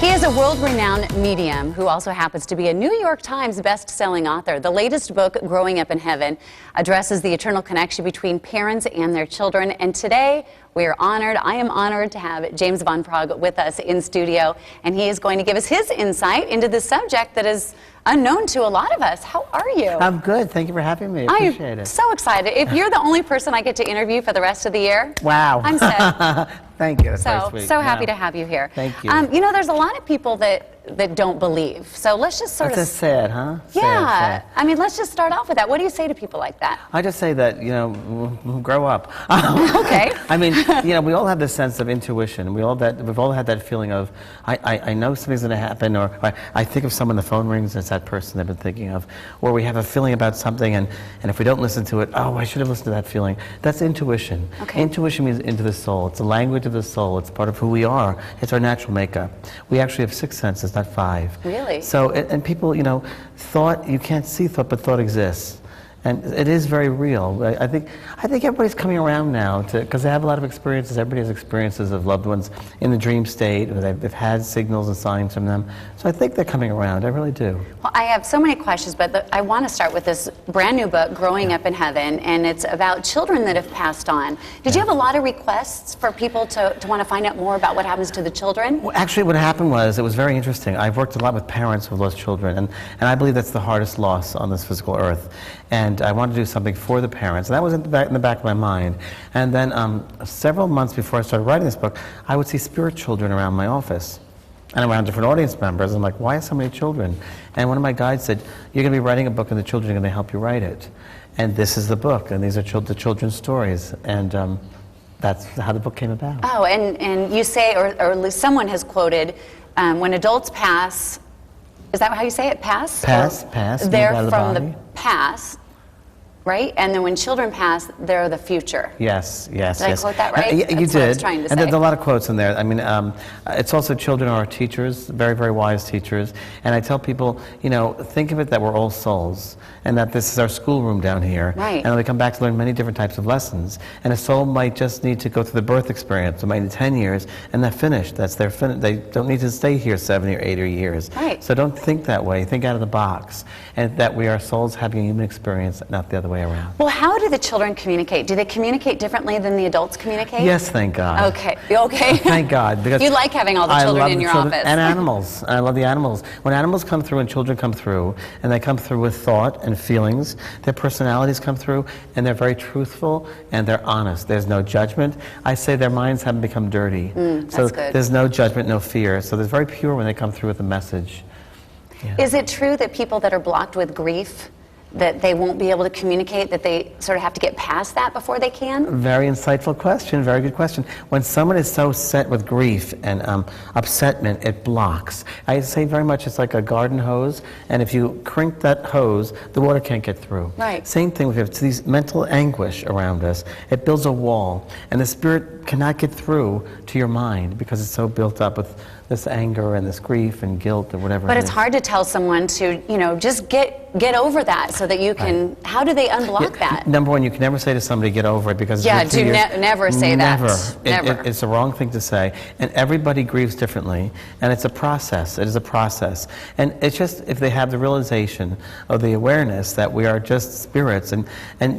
He is a world-renowned medium who also happens to be a New York Times best-selling author. The latest book, Growing Up in Heaven, addresses the eternal connection between parents and their children. And today, we are honored, I am honored to have James von Praagh with us in studio. And he is going to give us his insight into this subject that is unknown to a lot of us. How are you? I'm good. Thank you for having me. I appreciate it. I'm so excited. If you're the only person I get to interview for the rest of the year, wow. I'm set. Thank you. That's very sweet. So happy to have you here. Thank you. You know, there's a lot of people that don't believe. So let's just sort of... That's sad, huh? Yeah. Sad. I mean, let's just start off with that. What do you say to people like that? I just say that, you know, grow up. Okay. I mean, you know, we all have this sense of intuition. We've all had that feeling of, I know something's going to happen, or I think of someone, the phone rings, it's that person I've been thinking of. Or we have a feeling about something, and if we don't listen to it, oh, I should have listened to that feeling. That's intuition. Okay. Intuition means into the soul. It's the language of the soul. It's part of who we are. It's our natural makeup. We actually have 6 senses, not 5. Really? So, and people, you know, thought, you can't see thought, but thought exists. And it is very real. I think everybody's coming around now because they have a lot of experiences. Everybody has experiences of loved ones in the dream state, or they've had signals and signs from them. So I think they're coming around. I really do. Well, I have so many questions, but I want to start with this brand new book, Growing Up in Heaven, and it's about children that have passed on. Did you have a lot of requests for people to want to find out more about what happens to the children? Well, actually, what happened was, it was very interesting. I've worked a lot with parents who've lost children, and I believe that's the hardest loss on this physical earth. And I wanted to do something for the parents, and that was in the back of my mind. And then several months before I started writing this book, I would see spirit children around my office and around different audience members. I'm like, why so many children? And one of my guides said, you're going to be writing a book and the children are going to help you write it. And this is the book, and these are the children's stories. And that's how the book came about. Oh, and you say, or at least someone has quoted, when adults pass, is that how you say it? Pass? Pass. They're from the past, right? And then when children pass, they're the future. Yes. Did I quote that right? You That's did. What I was trying to and say. there's a lot of quotes in there. I mean, it's also children are our teachers, very, very wise teachers. And I tell people, you know, think of it that we're all souls, and that this is our schoolroom down here. Right. And we come back to learn many different types of lessons. And a soul might just need to go through the birth experience. It might need 10 years, and they're finished. That's their They don't need to stay here 7 or 8 years. Right. So don't think that way. Think out of the box. And that we are souls having a human experience, not the other way around. Well, how do the children communicate? Do they communicate differently than the adults communicate? Yes, thank God. Okay. Thank God. Because you like having all the children in your office. And animals. I love the animals. When animals come through and children come through, and they come through with thought and feelings, their personalities come through, and they're very truthful, and they're honest. There's no judgment. I say their minds haven't become dirty. So good. There's no judgment, no fear. So they're very pure when they come through with a message. Yeah. Is it true that people that are blocked with grief, that they won't be able to communicate, that they sort of have to get past that before they can? Very insightful question, very good question. When someone is so set with grief and upsetment, it blocks. I say very much it's like a garden hose, and if you crank that hose, the water can't get through. Right. Same thing with these mental anguish around us. It builds a wall, and the spirit cannot get through to your mind because it's so built up with this anger and this grief and guilt or whatever. But it's hard to tell someone to, you know, just get over that so that you can, right. How do they unblock that? Number one, you can never say to somebody, get over it, because never say that. Never. It's the wrong thing to say. And everybody grieves differently, and it's a process. It is a process. And it's just, if they have the realization of the awareness that we are just spirits, and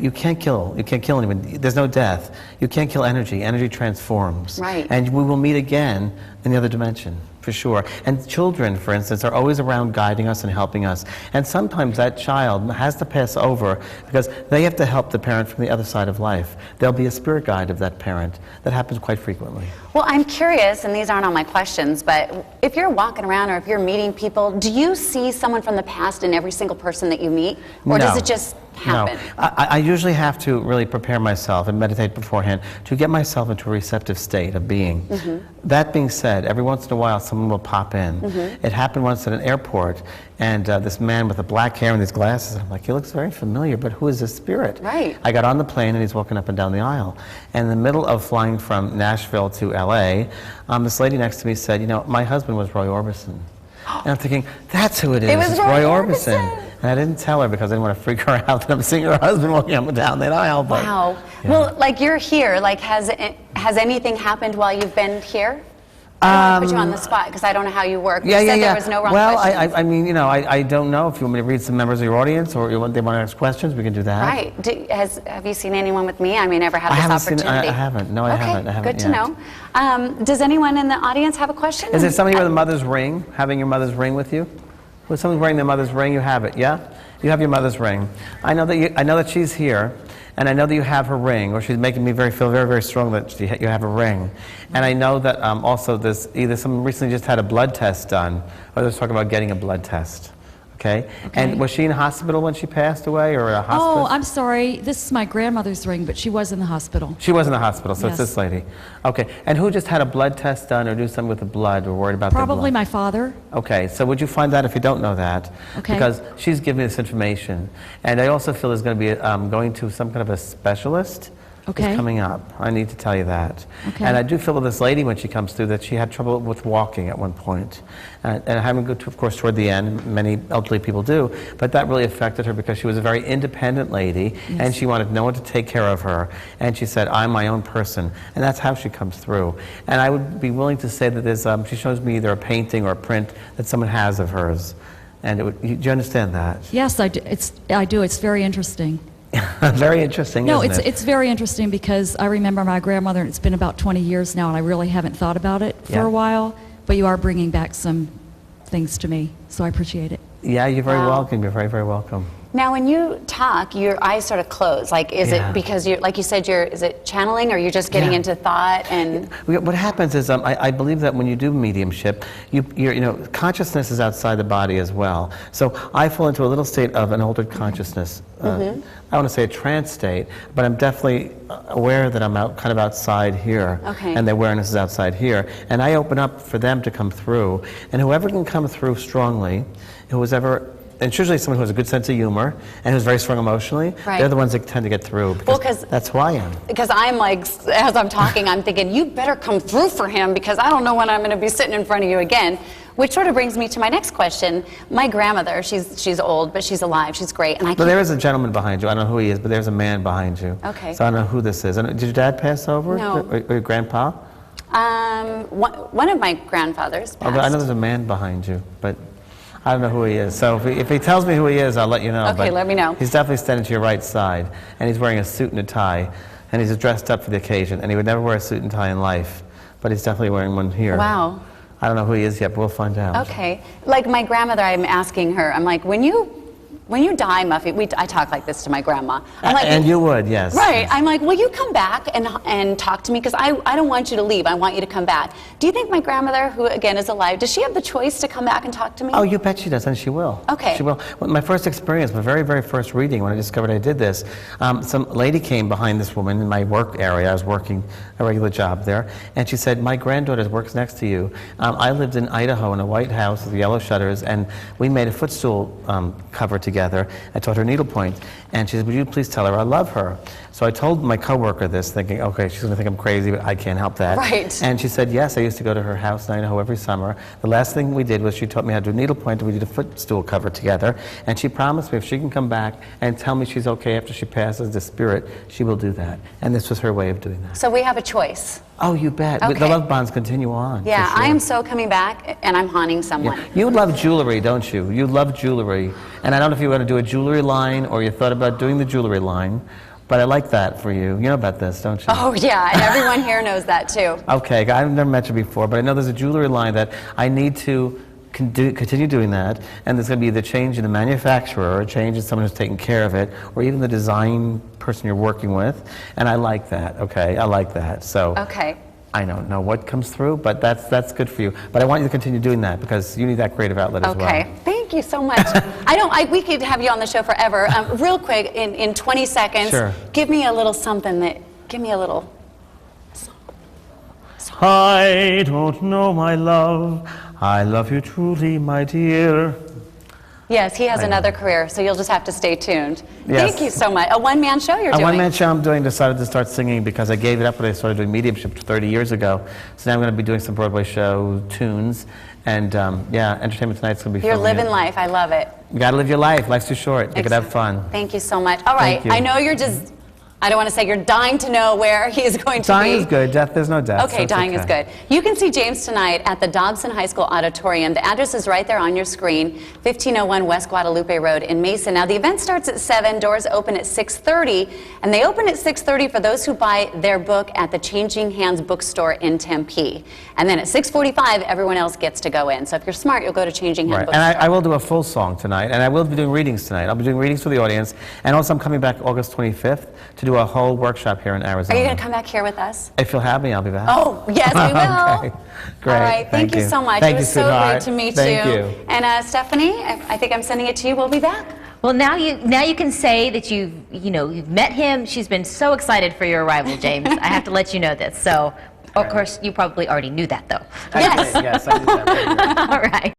you can't kill anyone. There's no death. You can't kill energy. Energy transforms. Right. And we will meet again in the other dimension, for sure. And children, for instance, are always around guiding us and helping us. And sometimes that child has to pass over because they have to help the parent from the other side of life. There'll be a spirit guide of that parent. That happens quite frequently. Well, I'm curious, and these aren't all my questions, but if you're walking around or if you're meeting people, do you see someone from the past in every single person that you meet? Or does it just happen? No. I usually have to really prepare myself and meditate beforehand to get myself into a receptive state of being. That being said, every once in a while someone will pop in. It happened once at an airport, and this man with the black hair and these glasses, I'm like, he looks very familiar, but who is this spirit? Right. I got on the plane and he's walking up and down the aisle. And in the middle of flying from Nashville to LA, this lady next to me said, you know, my husband was Roy Orbison. And I'm thinking, that's who it is. It was Roy Orbison. And I didn't tell her because I didn't want to freak her out that I'm seeing her husband walking up and down that aisle. But, wow. Yeah. Well, like, you're here. Like, has anything happened while you've been here? I don't want to put you on the spot because I don't know how you work. Yeah, you yeah, said yeah. there was no wrong well, questions. I mean, you know, I don't know if you want me to read some members of your audience or they want to ask questions, we can do that. Right. Have you seen anyone with me? I mean, never had this opportunity. I haven't. No, I haven't. Good to know. Does anyone in the audience have a question? Is there somebody with a mother's ring, having your mother's ring with you? Was someone wearing their mother's ring? You have it, yeah? You have your mother's ring. I know that she's here, and I know that you have her ring, or she's making me feel very, very strong that you have a ring. And I know that also either someone recently just had a blood test done, or they're talking about getting a blood test. Okay? And was she in hospital when she passed away, or a hospice? Oh, I'm sorry. This is my grandmother's ring, but she was in the hospital. She was in the hospital, so Yes. it's this lady. Okay. And who just had a blood test done or do something with the blood or worried about their blood? Probably my father. Okay, so would you find that if you don't know that? Okay. Because she's giving me this information. And I also feel there's going to be going to some kind of a specialist Okay. who's coming up. I need to tell you that. Okay. And I do feel with this lady when she comes through that she had trouble with walking at one point. And having to go to, of course, toward the end, many elderly people do, but that really affected her because she was a very independent lady and she wanted no one to take care of her. And she said, I'm my own person. And that's how she comes through. And I would be willing to say that there's, she shows me either a painting or a print that someone has of hers. And do you understand that? Yes, I do. It's very interesting. Very interesting, No, isn't it? it's very interesting because I remember my grandmother, and it's been about 20 years now, and I really haven't thought about it for Yeah. a while. But you are bringing back some things to me, so I appreciate it. Yeah, you're very Wow. welcome. You're very, very welcome. Now, when you talk, your eyes sort of close. Like, is Yeah. it because you, like you said, is it channeling, or you're just getting Yeah. into thought and? What happens is, I believe that when you do mediumship, you know, consciousness is outside the body as well. So I fall into a little state of an altered consciousness. I want to say a trance state, but I'm definitely aware that I'm kind of outside here, Okay. and the awareness is outside here. And I open up for them to come through, and whoever can come through strongly, and it's usually someone who has a good sense of humor and who's very strong emotionally, Right. they're the ones that tend to get through. Because Well, 'cause- that's who I am. Because I'm like, as I'm talking, I'm thinking, you better come through for him because I don't know when I'm going to be sitting in front of you again. Which sort of brings me to my next question. My grandmother, she's old, but she's alive. She's great, and I But can't. there is a gentleman behind you. I don't know who he is, but there's a man behind you. Okay. So I don't know who this is. And did your dad pass over? No. Or your grandpa? One of my grandfathers Oh, passed. but I know there's a man behind you, but I don't know who he is. So if he tells me who he is, I'll let you know. Okay, But let me know. He's definitely standing to your right side, and he's wearing a suit and a tie, and he's dressed up for the occasion, and he would never wear a suit and tie in life, but he's definitely wearing one here. Wow. I don't know who he is yet, but we'll find out. Okay. Like my grandmother, I'm asking her, I'm like, when you die, Muffy, I talk like this to my grandma. I'm like, And you would, yes. Right. I'm like, will you come back and talk to me? Because I don't want you to leave. I want you to come back. Do you think my grandmother, who again is alive, does she have the choice to come back and talk to me? Oh, you bet she does, and she will. Okay. She will. Well, my first experience, my very, very first reading, when I discovered I did this, some lady came behind this woman in my work area. I was working a regular job there, and she said, my granddaughter works next to you. I lived in Idaho in a white house with yellow shutters, and we made a footstool cover together. I taught her needlepoint, and she said, would you please tell her I love her? So I told my coworker this, thinking, okay, she's going to think I'm crazy, but I can't help that. Right. And she said, yes, I used to go to her house in Idaho every summer. The last thing we did was she taught me how to do needlepoint, and we did a footstool cover together. And she promised me if she can come back and tell me she's okay after she passes the spirit, she will do that. And this was her way of doing that. So we have a choice. Oh, you bet. Okay. The love bonds continue on. for Yeah, sure. I am so coming back, and I'm haunting someone. Yeah. You love jewelry, don't you? You love jewelry. And I don't know if you want to do a jewelry line or you thought about doing the jewelry line, but I like that for you. You know about this, don't you? Oh, yeah, and everyone here knows that, too. Okay, I've never met you before, but I know there's a jewelry line that I need to continue doing that, and there's going to be either change in the manufacturer or a change in someone who's taking care of it, or even the design person you're working with, and I like that, okay? I like that, so Okay. I don't know what comes through, but that's good for you. But I want you to continue doing that because you need that creative outlet as well. Okay. Thank you so much. We could have you on the show forever. Real quick, in 20 seconds, Sure. give me a little something give me a little. I don't know, my love. I love you truly, my dear. Yes, he has I know. another career, so you'll just have to stay tuned. Yes. Thank you so much. A one-man show you're A doing. one-man show I'm doing, decided to start singing because I gave it up when I started doing mediumship 30 years ago. So now I'm going to be doing some Broadway show tunes. And yeah, Entertainment Tonight's going to be You're filming living it. life. I love it. You got to live your life. Life's too short. You could have Excellent. fun. Thank you so much. All right. Thank you. I know you're just I don't want to say you're dying to know where he is going to be. Dying is good. Death, there's no death. Okay, so it's dying is good. You can see James tonight at the Dobson High School Auditorium. The address is right there on your screen, 1501 West Guadalupe Road in Mason. Now, the event starts at 7, doors open at 6:30, and they open at 6:30 for those who buy their book at the Changing Hands bookstore in Tempe. And then at 6:45, everyone else gets to go in. So if you're smart, you'll go to Changing Hands Right, bookstore. and I will do a full song tonight, and I will be doing readings tonight. I'll be doing readings for the audience, and also I'm coming back August 25th to do a whole workshop here in Are Arizona. you going to come back here with us? If you'll have me, I'll be back. Oh, yes, we will. Okay. Great. All right, thank you so much. Thank It you, was so sweetheart. great to meet Thank you. And Stephanie, I think I'm sending it to you. We'll be back. Well, now you can say that you've met him. She's been so excited for your arrival, James. I have to let you know this. So, of course, you probably already knew that, though. Yes, I did that. All right.